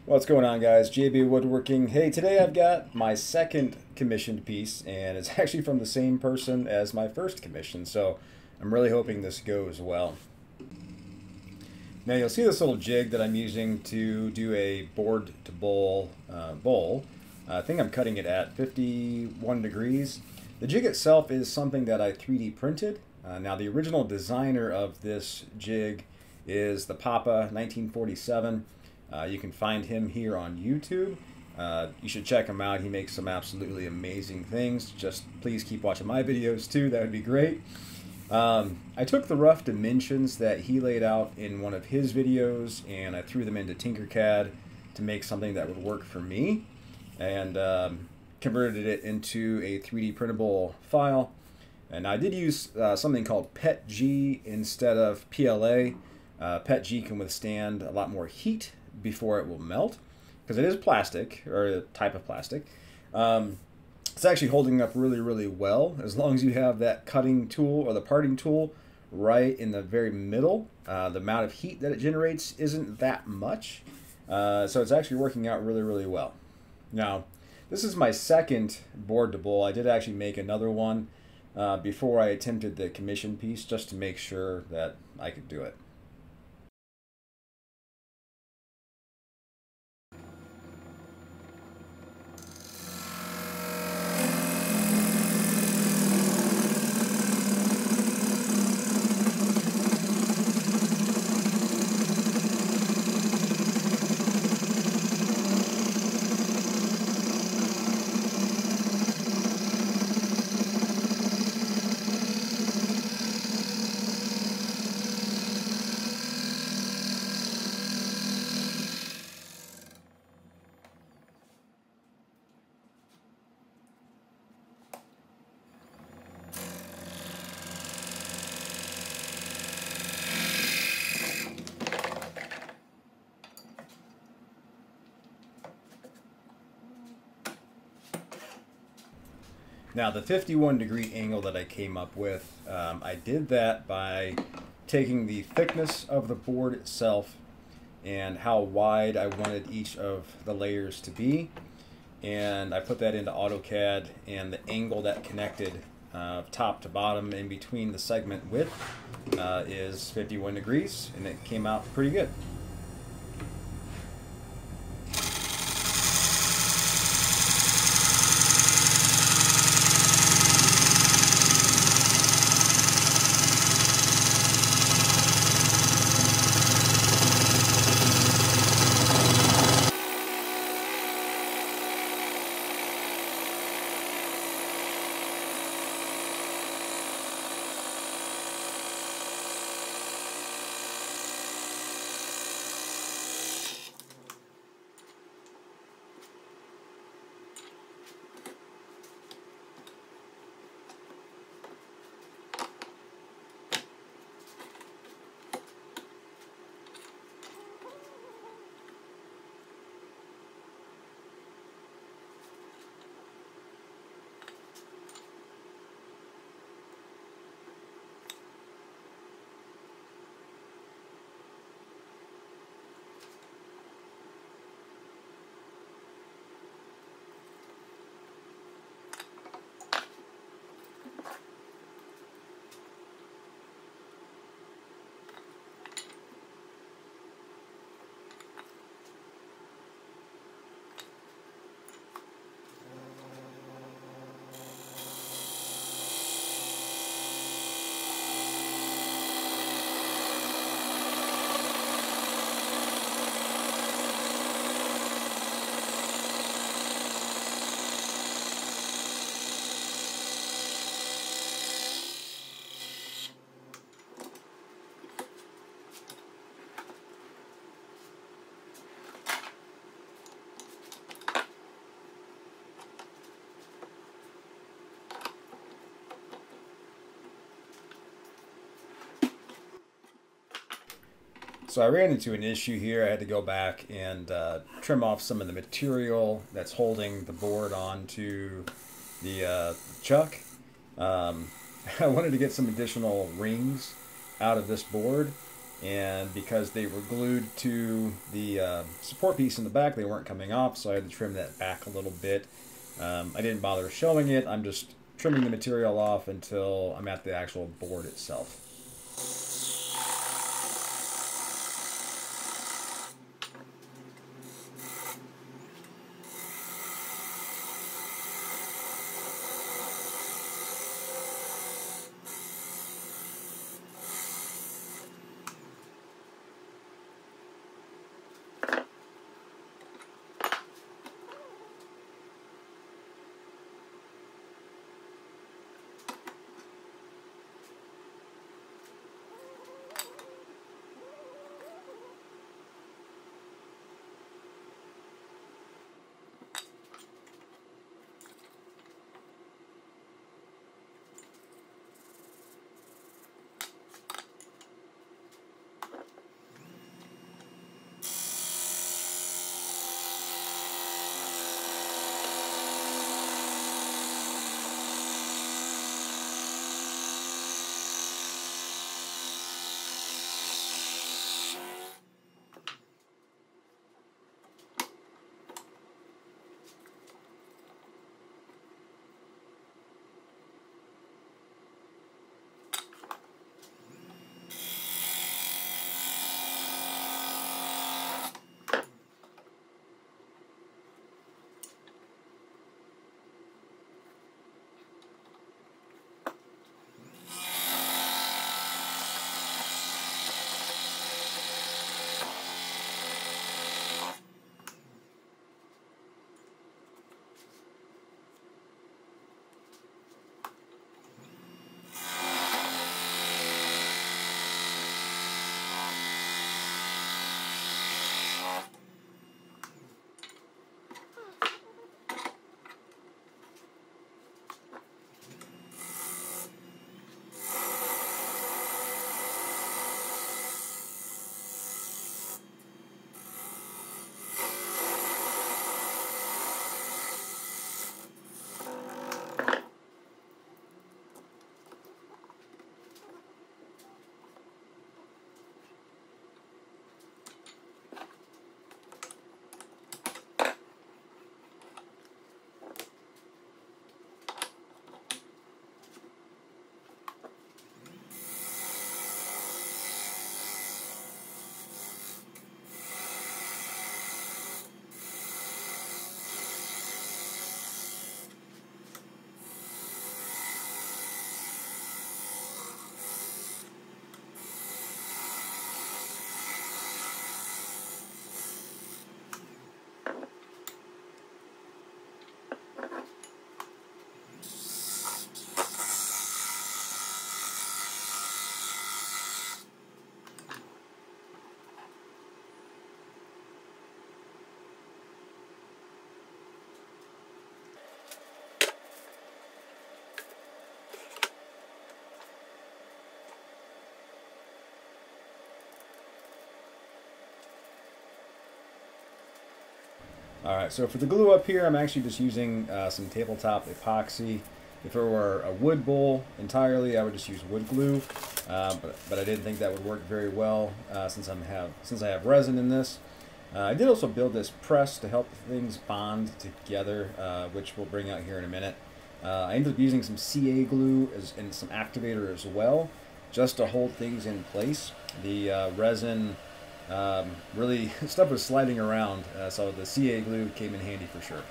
What's going on, guys? JB Woodworking. Hey, today I've got my second commissioned piece, and it's actually from the same person as my first commission, so I'm really hoping this goes well. Now you'll see this little jig that I'm using to do a board to bowl. I think I'm cutting it at 51 degrees. The jig itself is something that I 3D printed. Now the original designer of this jig is the Papa 1947. You can find him here on YouTube. You should check him out. He makes some absolutely amazing things. Just please keep watching my videos too. That would be great. I took the rough dimensions that he laid out in one of his videos and I threw them into Tinkercad to make something that would work for me, and converted it into a 3D printable file. And I did use something called PETG instead of PLA. PETG can withstand a lot more heat before it will melt, because it is plastic, or a type of plastic. It's actually holding up really well, as long as you have that cutting tool or the parting tool right in the very middle. The amount of heat that it generates isn't that much, so it's actually working out really well. Now, this is my second board to bowl. I did actually make another one before I attempted the commission piece, just to make sure that I could do it. Now the 51-degree angle that I came up with, I did that by taking the thickness of the board itself and how wide I wanted each of the layers to be, and I put that into AutoCAD, and the angle that connected top to bottom in between the segment width is 51 degrees, and it came out pretty good. So I ran into an issue here. I had to go back and trim off some of the material that's holding the board onto the chuck. I wanted to get some additional rings out of this board, and because they were glued to the support piece in the back, they weren't coming off, so I had to trim that back a little bit. I didn't bother showing it. I'm just trimming the material off until I'm at the actual board itself. Alright, so for the glue up here, I'm actually just using some tabletop epoxy. If it were a wood bowl entirely, I would just use wood glue, but I didn't think that would work very well since I have resin in this. I did also build this press to help things bond together, which we'll bring out here in a minute. I ended up using some CA glue and some activator as well, just to hold things in place. The resin really, stuff was sliding around, so the CA glue came in handy for sure.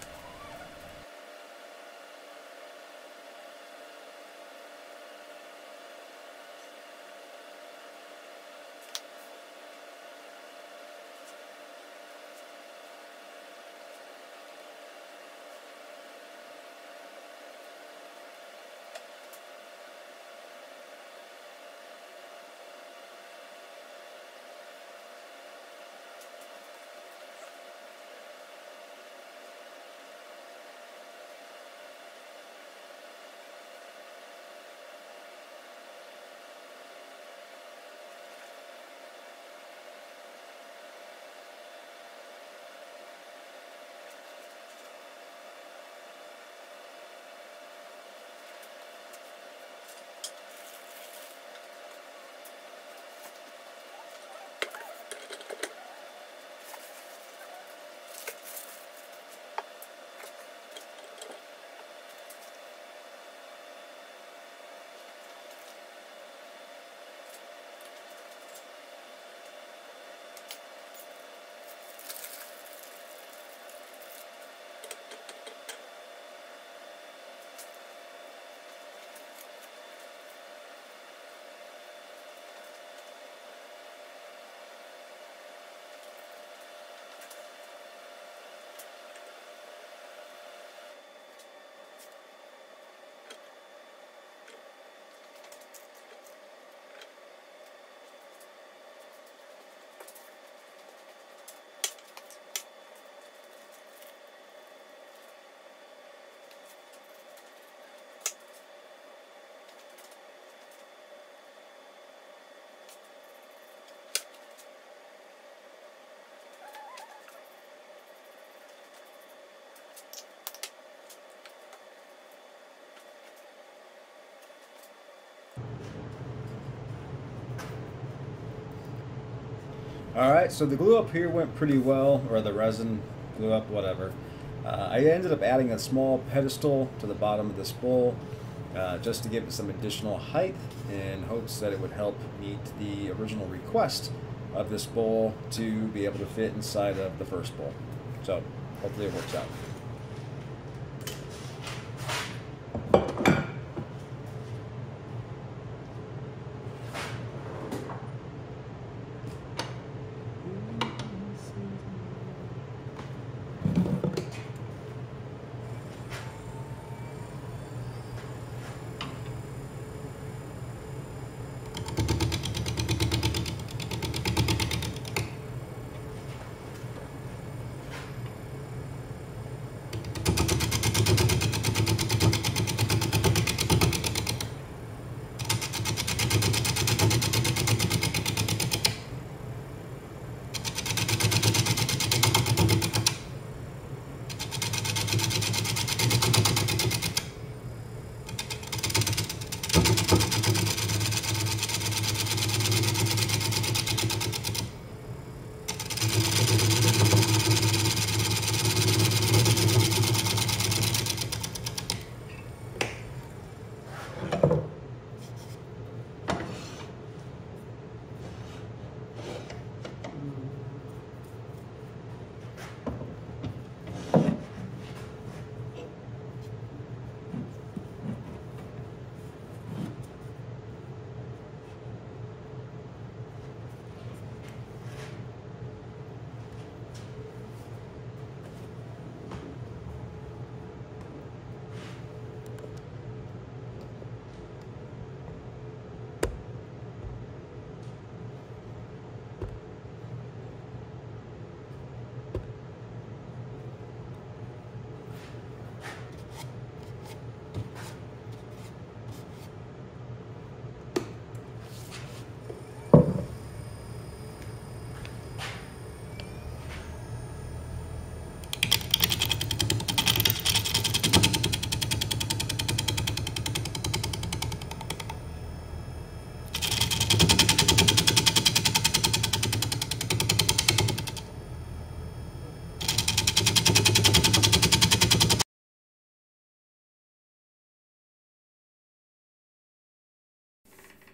Alright, so the glue up here went pretty well, or the resin glue up, whatever. I ended up adding a small pedestal to the bottom of this bowl just to give it some additional height in hopes that it would help meet the original request of this bowl to be able to fit inside of the first bowl. So hopefully it works out.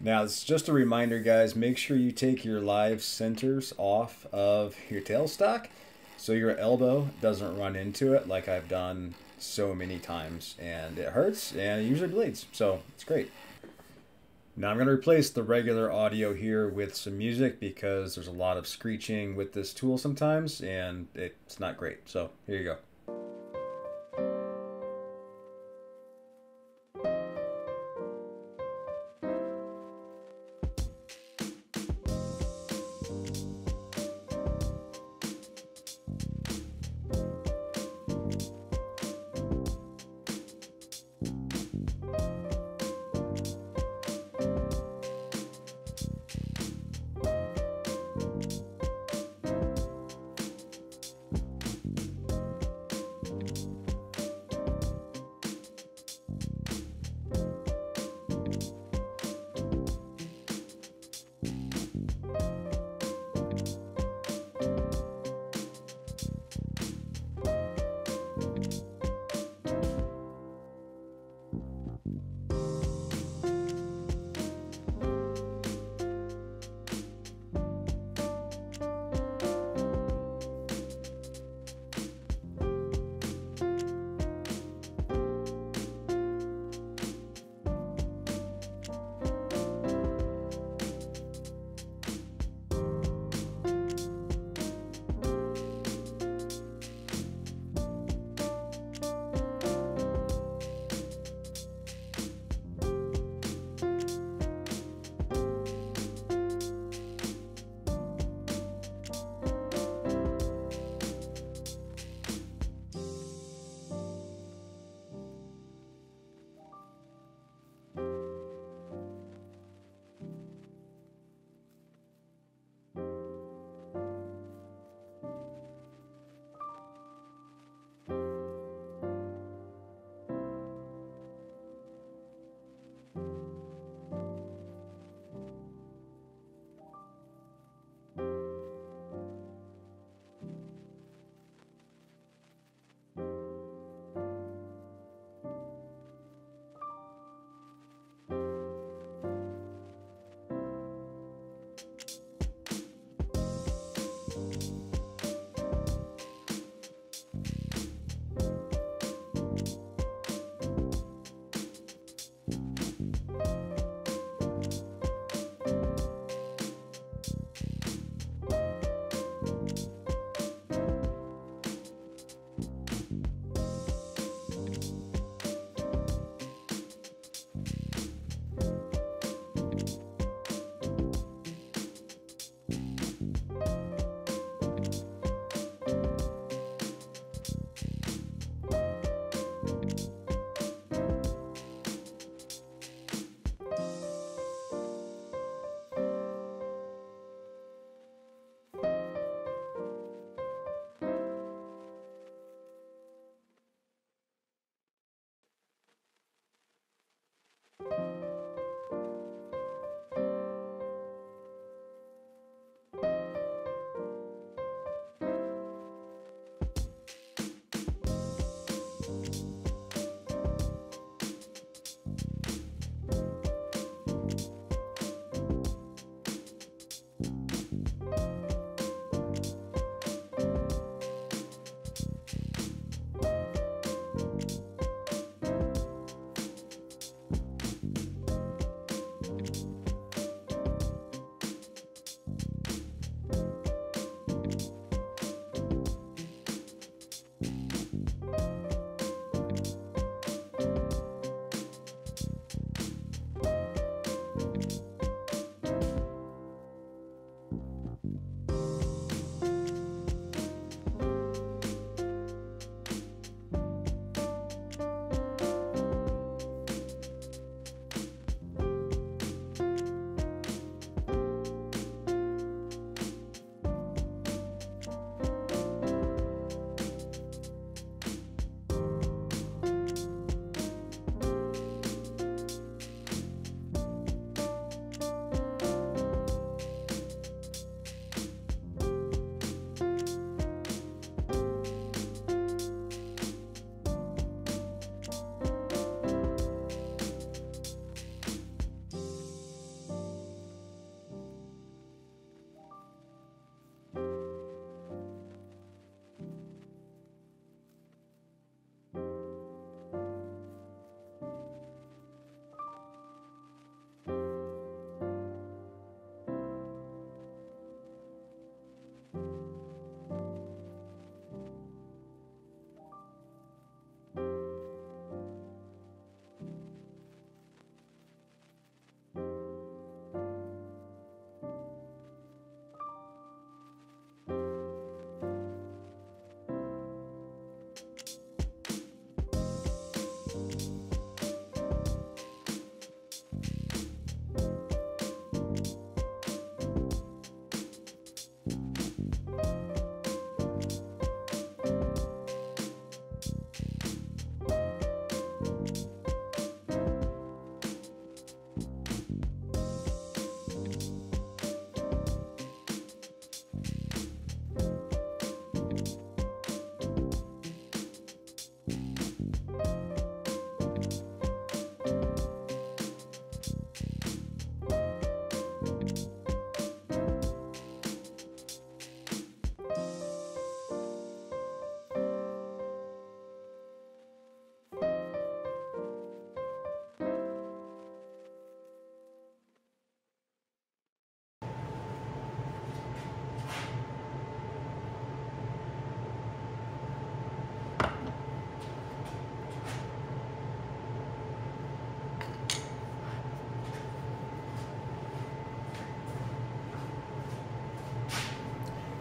Now, it's just a reminder, guys, make sure you take your live centers off of your tailstock so your elbow doesn't run into it like I've done so many times. And it hurts and it usually bleeds, so it's great. Now I'm going to replace the regular audio here with some music because there's a lot of screeching with this tool sometimes and it's not great. So here you go.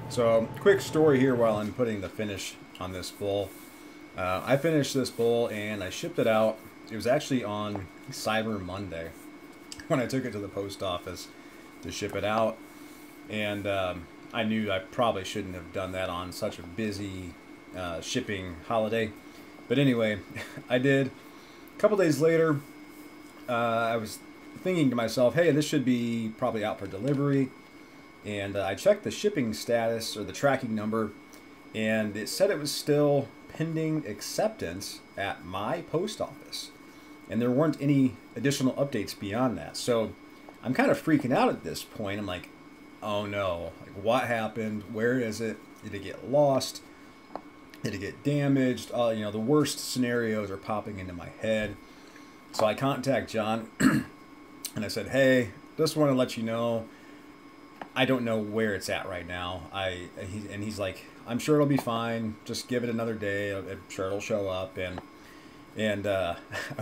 So, quick story here while I'm putting the finish on this bowl. I finished this bowl and I shipped it out. It was actually on Cyber Monday when I took it to the post office to ship it out. And I knew I probably shouldn't have done that on such a busy shipping holiday. But anyway, I did. A couple days later, I was thinking to myself, hey, this should be probably out for delivery. And I checked the shipping status or the tracking number, and it said it was still pending acceptance at my post office. And there weren't any additional updates beyond that. So I'm kind of freaking out at this point. I'm like, oh no, like what happened? Where is it? Did it get lost? Did it get damaged? You know, the worst scenarios are popping into my head. So I contact John and I said, hey, just want to let you know, I don't know where it's at right now. He's like, I'm sure it'll be fine. Just give it another day. I'm sure it'll show up. And I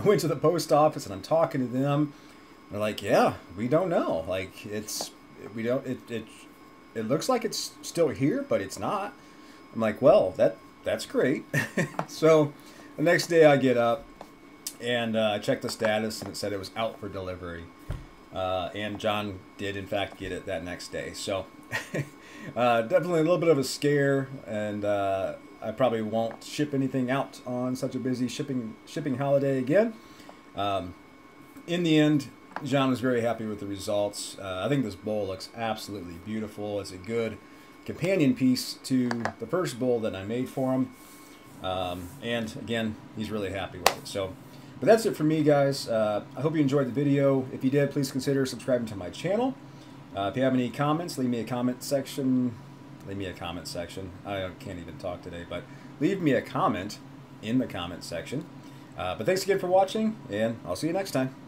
went to the post office and I'm talking to them. They're like, yeah, we don't know. Like it looks like it's still here, but it's not. I'm like, well, that's great. So the next day I get up and I checked the status and it said it was out for delivery. And John did, in fact, get it that next day. So definitely a little bit of a scare, and I probably won't ship anything out on such a busy shipping holiday again. In the end, John was very happy with the results. I think this bowl looks absolutely beautiful. It's a good companion piece to the first bowl that I made for him. And again, he's really happy with it. So. But that's it for me, guys. I hope you enjoyed the video. If you did, please consider subscribing to my channel. If you have any comments, leave me a comment section. I can't even talk today, but leave me a comment in the comment section. But thanks again for watching, and I'll see you next time.